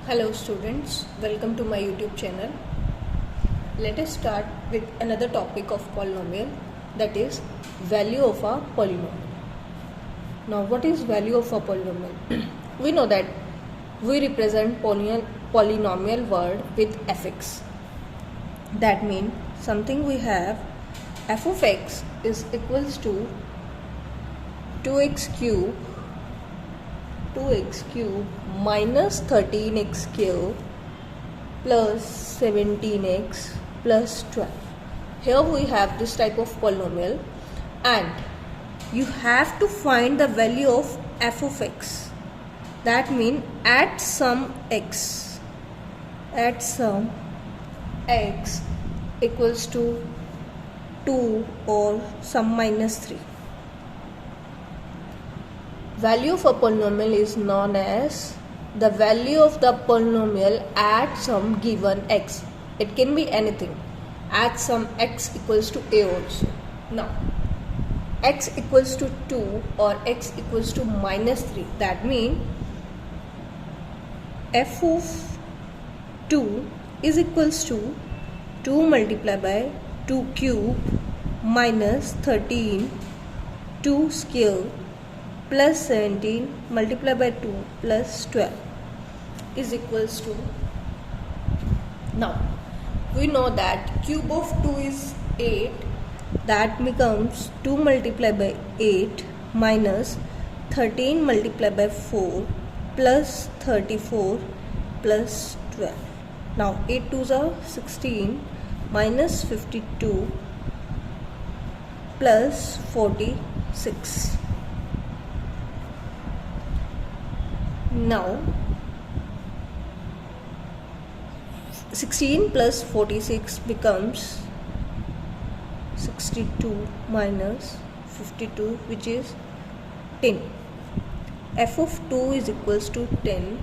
Hello students, welcome to my YouTube channel. Let us start with another topic of polynomial, that is value of a polynomial. Now what is value of a polynomial? We know that we represent polynomial word with fx. That means something we have f of x is equals to 2x cube minus 13x cube plus 17x plus 12. Here we have this type of polynomial and you have to find the value of f of x. That means at some x equals to 2 or some minus 3. Value of a polynomial is known as the value of the polynomial at some given x. It can be anything. At some x equals to a also. Now, x equals to 2 or x equals to minus 3. That means f of 2 is equals to 2 multiplied by 2 cube minus 13 2 square plus 17 multiplied by 2 plus 12 is equals to, now we know that cube of 2 is 8, that becomes 2 multiplied by 8 minus 13 multiplied by 4 plus 34 plus 12. Now 8 2s are 16 minus 52 plus 46. Now 16 plus 46 becomes 62 minus 52, which is 10. F of 2 is equals to 10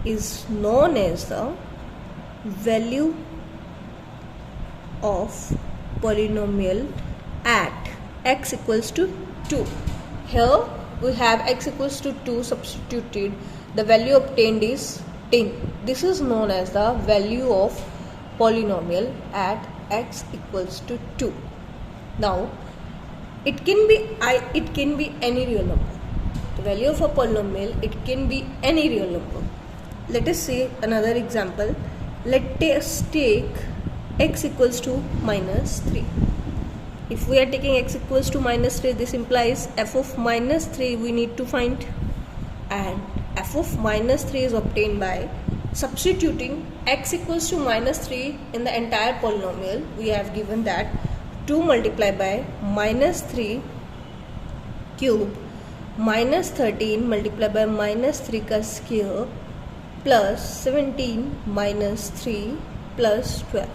is known as the value of polynomial at x equals to 2. Here we have x equals to 2 substituted. The value obtained is 10. This is known as the value of polynomial at x equals to 2. Now, it can be any real number. The value of a polynomial, it can be any real number. Let us see another example. Let us take x equals to minus 3. If we are taking x equals to minus 3, this implies f of minus 3 we need to find, and f of minus 3 is obtained by substituting x equals to minus 3 in the entire polynomial. We have given that 2 multiplied by minus 3 cube minus 13 multiplied by minus 3 ka square plus 17 minus 3 plus 12.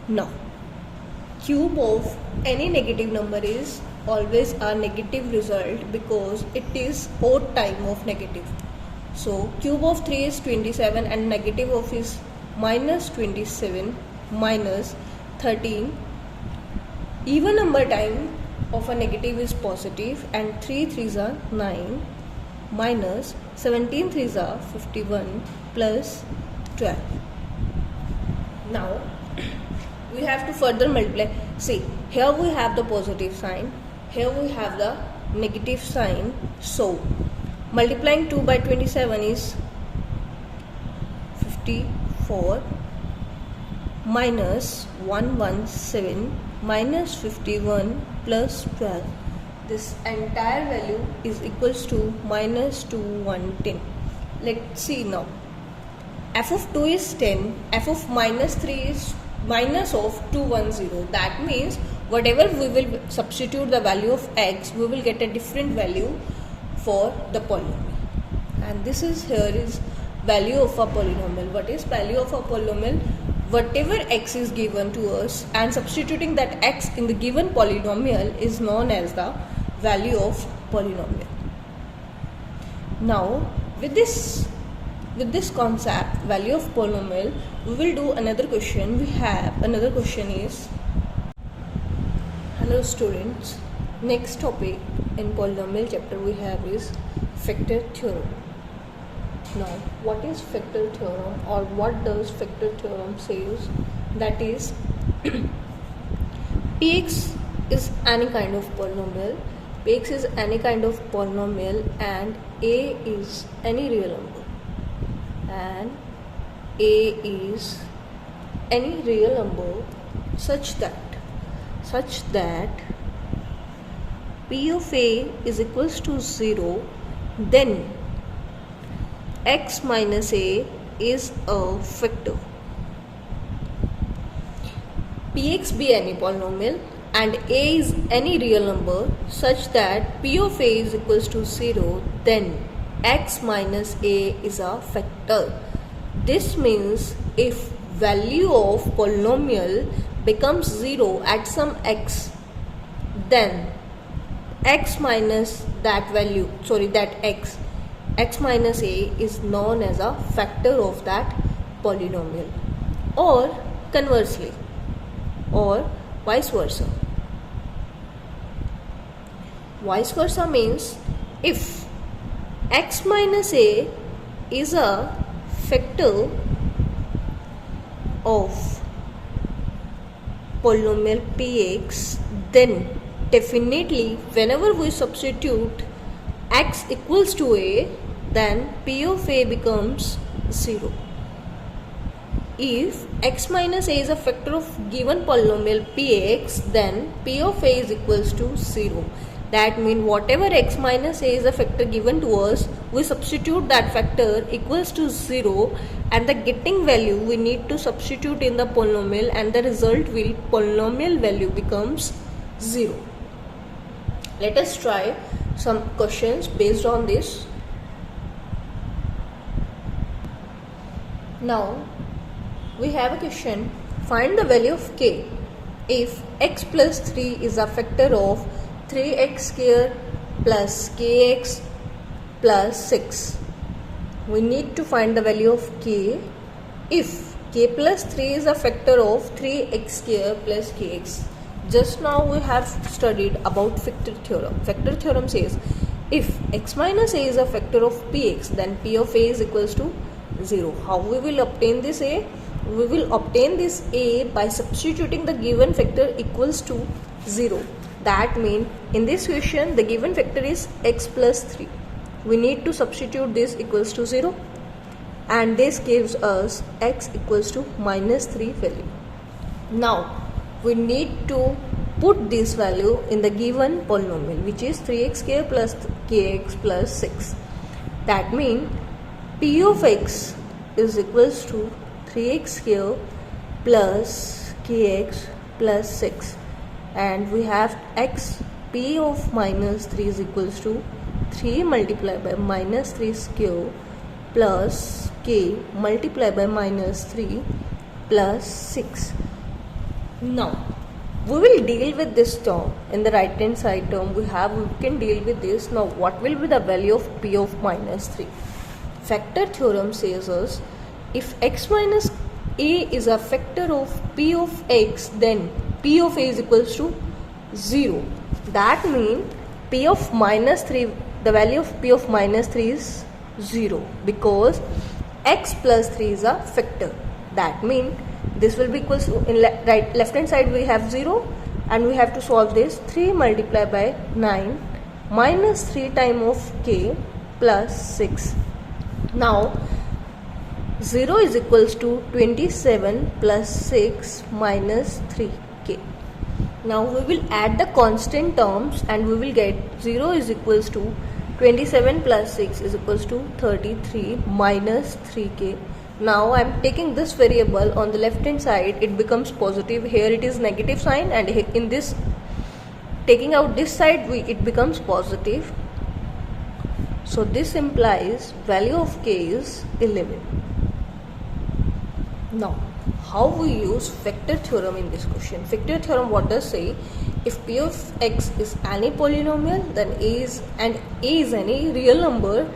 Now, cube of any negative number is always a negative result because it is odd time of negative. So cube of 3 is 27 and negative of is minus 27 minus 13. Even number time of a negative is positive and 3 3s are 9 minus 17 3s are 51 plus 12. Now we have to further multiply. See, here we have the positive sign, here we have the negative sign. So multiplying 2 by 27 is 54 minus 117 minus 51 plus 12. This entire value is equals to minus 2110. Let's see now. F of 2 is 10, f of minus 3 is minus of 210. That means whatever we will substitute the value of x, we will get a different value for the polynomial. And this is here is value of a polynomial. What is value of a polynomial? Whatever x is given to us and substituting that x in the given polynomial is known as the value of polynomial. Now with this concept, value of polynomial, we will do another question. We have another question is, hello students, next topic in polynomial chapter we have is factor theorem. Now, what is factor theorem, or what does factor theorem says? That is, px is any kind of polynomial. Px is any kind of polynomial, and a is any real number. And a is any real number such that p of a is equals to 0, then x minus a is a factor. Px be any polynomial and a is any real number such that p of a is equals to 0, then x minus a is a factor. This means if value of polynomial becomes 0 at some x, then x minus that value, x minus a is known as a factor of that polynomial, or conversely, or vice versa. Vice versa means if x minus a is a factor of polynomial px, then definitely whenever we substitute x equals to a, then p of a becomes 0. If x minus a is a factor of given polynomial px, then p of a is equals to 0. That means whatever x minus a is a factor given to us, we substitute that factor equals to 0, and the getting value we need to substitute in the polynomial, and the result will polynomial value becomes 0. Let us try some questions based on this. Now we have a question: find the value of k if x plus 3 is a factor of 3x square plus kx plus 6. We need to find the value of k if k plus 3 is a factor of 3x square plus kx. Just now we have studied about factor theorem. Factor theorem says if x minus a is a factor of px, then p of a is equals to 0. How we will obtain this a? We will obtain this a by substituting the given factor equals to 0. That means in this question the given factor is x plus 3. We need to substitute this equals to 0, and this gives us x equals to minus 3 value. Now we need to put this value in the given polynomial, which is 3x square plus kx plus 6. That means p of x is equals to 3x square plus kx plus 6, and we have x p of minus 3 is equals to 3 multiplied by minus 3 square plus k multiplied by minus 3 plus 6. Now we will deal with this term in the right hand side term. We can deal with this. Now what will be the value of p of minus 3? Factor theorem says us if x minus a is a factor of p of x, then p of a is equals to 0. That means p of minus 3, the value of p of minus 3 is 0, because x plus 3 is a factor. That means this will be equals to, in left hand side we have 0, and we have to solve this. 3 multiplied by 9 minus 3 times of k plus 6. Now 0 is equals to 27 plus 6 minus 3k. Now we will add the constant terms, and we will get 0 is equals to 27 plus 6 is equals to 33 minus 3k. Now I am taking this variable on the left hand side, it becomes positive. Here it is negative sign, and in this, taking out this side, it becomes positive. So this implies value of k is 11. Now how we use factor theorem in this question? Factor theorem what does say? If p of x is any polynomial, then a is any real number,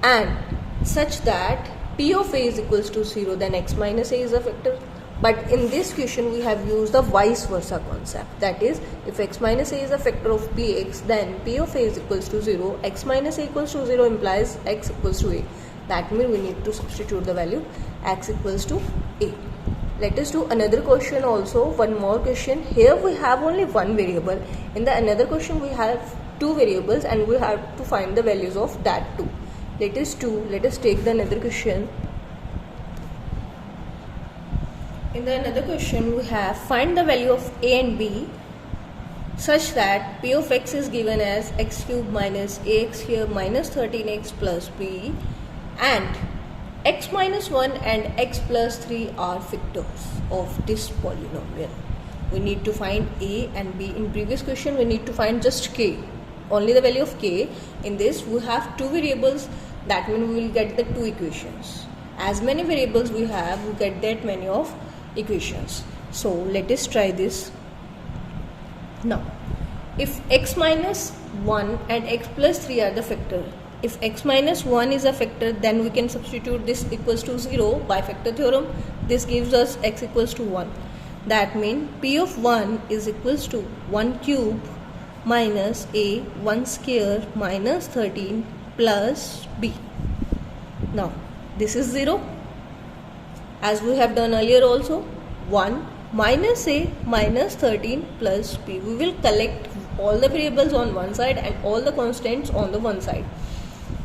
and such that p of a is equals to 0, then x minus a is a factor. But in this question we have used the vice versa concept. That is, if x minus a is a factor of px, then p of a is equals to 0. X minus a equals to 0 implies x equals to a. That means we need to substitute the value x equals to a. Let us do another question also. One more question. Here we have only one variable. In the another question we have two variables and we have to find the values of that two. Let us take the another question. In the another question we have find the value of a and b such that p of x is given as x cube minus ax here minus 13x plus b, and x minus 1 and x plus 3 are factors of this polynomial. We need to find a and b. In previous question we need to find just k, only the value of k. In this we have two variables, that means we will get the two equations. As many variables we have, we get that many of equations. So let us try this. Now if x minus 1 and x plus 3 are the factor, if x minus 1 is a factor, then we can substitute this equals to 0 by factor theorem. This gives us x equals to 1. That means p of 1 is equals to 1 cube minus a 1 square minus 13 plus b. Now this is 0, as we have done earlier also. 1 minus a minus 13 plus b. We will collect all the variables on one side and all the constants on the one side.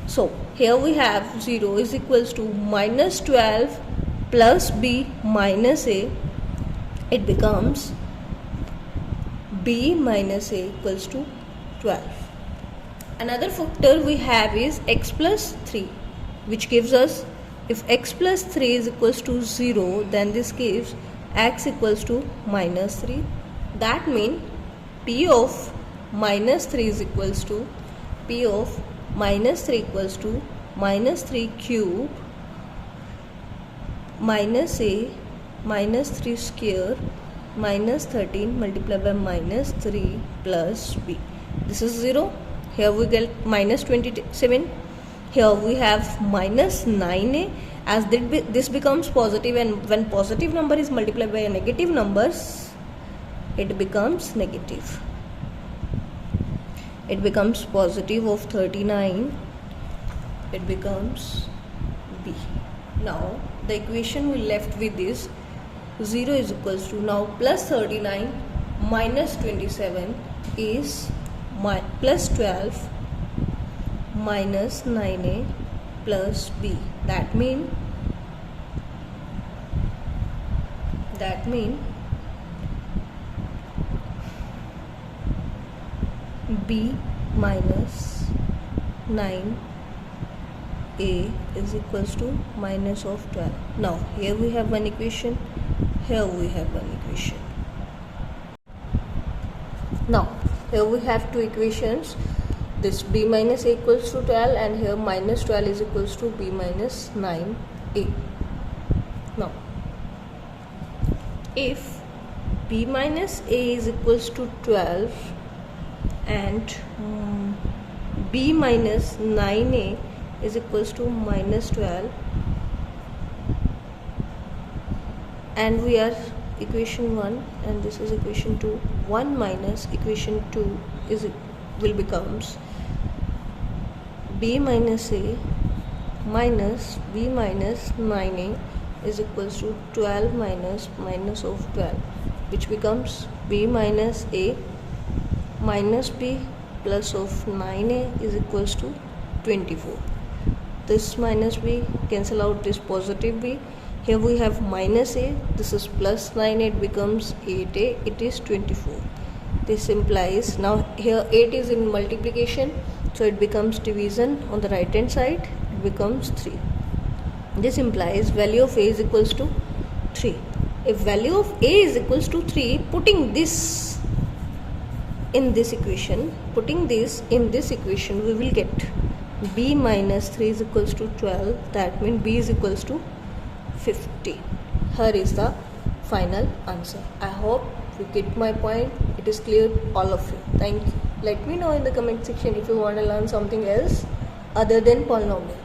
So here we have 0 is equals to minus 12 plus b minus a. It becomes b minus a equals to 12. Another factor we have is x plus 3, which gives us, if x plus 3 is equals to 0, then this gives x equals to minus 3. That means p of minus 3 is equals to p of minus 3 equals to minus 3 cube minus a minus 3 square minus 13 multiplied by minus 3 plus b. This is 0. Here we get minus 27. Here we have minus 9a. As this becomes positive, and when positive number is multiplied by a negative numbers, it becomes negative. It becomes positive of 39. It becomes b. Now the equation we left with is 0 is equals to, now plus 39 minus 27 is plus 12 minus 9a plus b. That mean b minus 9a is equals to minus of 12. Now here we have one equation, here we have one equation. Now here we have two equations. This b minus a equals to 12 and here minus 12 is equals to b minus 9a. Now if b minus a is equals to 12 and b minus 9a is equals to minus 12, and we are equation 1 and this is equation 2, 1 minus equation 2 will becomes b minus a minus b minus 9a is equals to 12 minus minus of 12, which becomes b minus a minus b plus of 9a is equals to 24. This minus b cancel out this positive b. Here we have minus a, this is plus 9a, it becomes 8a, it is 24. This implies, now here 8 is in multiplication, so it becomes division on the right hand side, it becomes 3. This implies value of a is equals to 3. If value of a is equals to 3, putting this in this equation, we will get b minus 3 is equals to 12. That means b is equals to 50. Here is the final answer. I hope you get my point. It is clear, all of you. Thank you. Let me know in the comment section if you want to learn something else other than polynomial.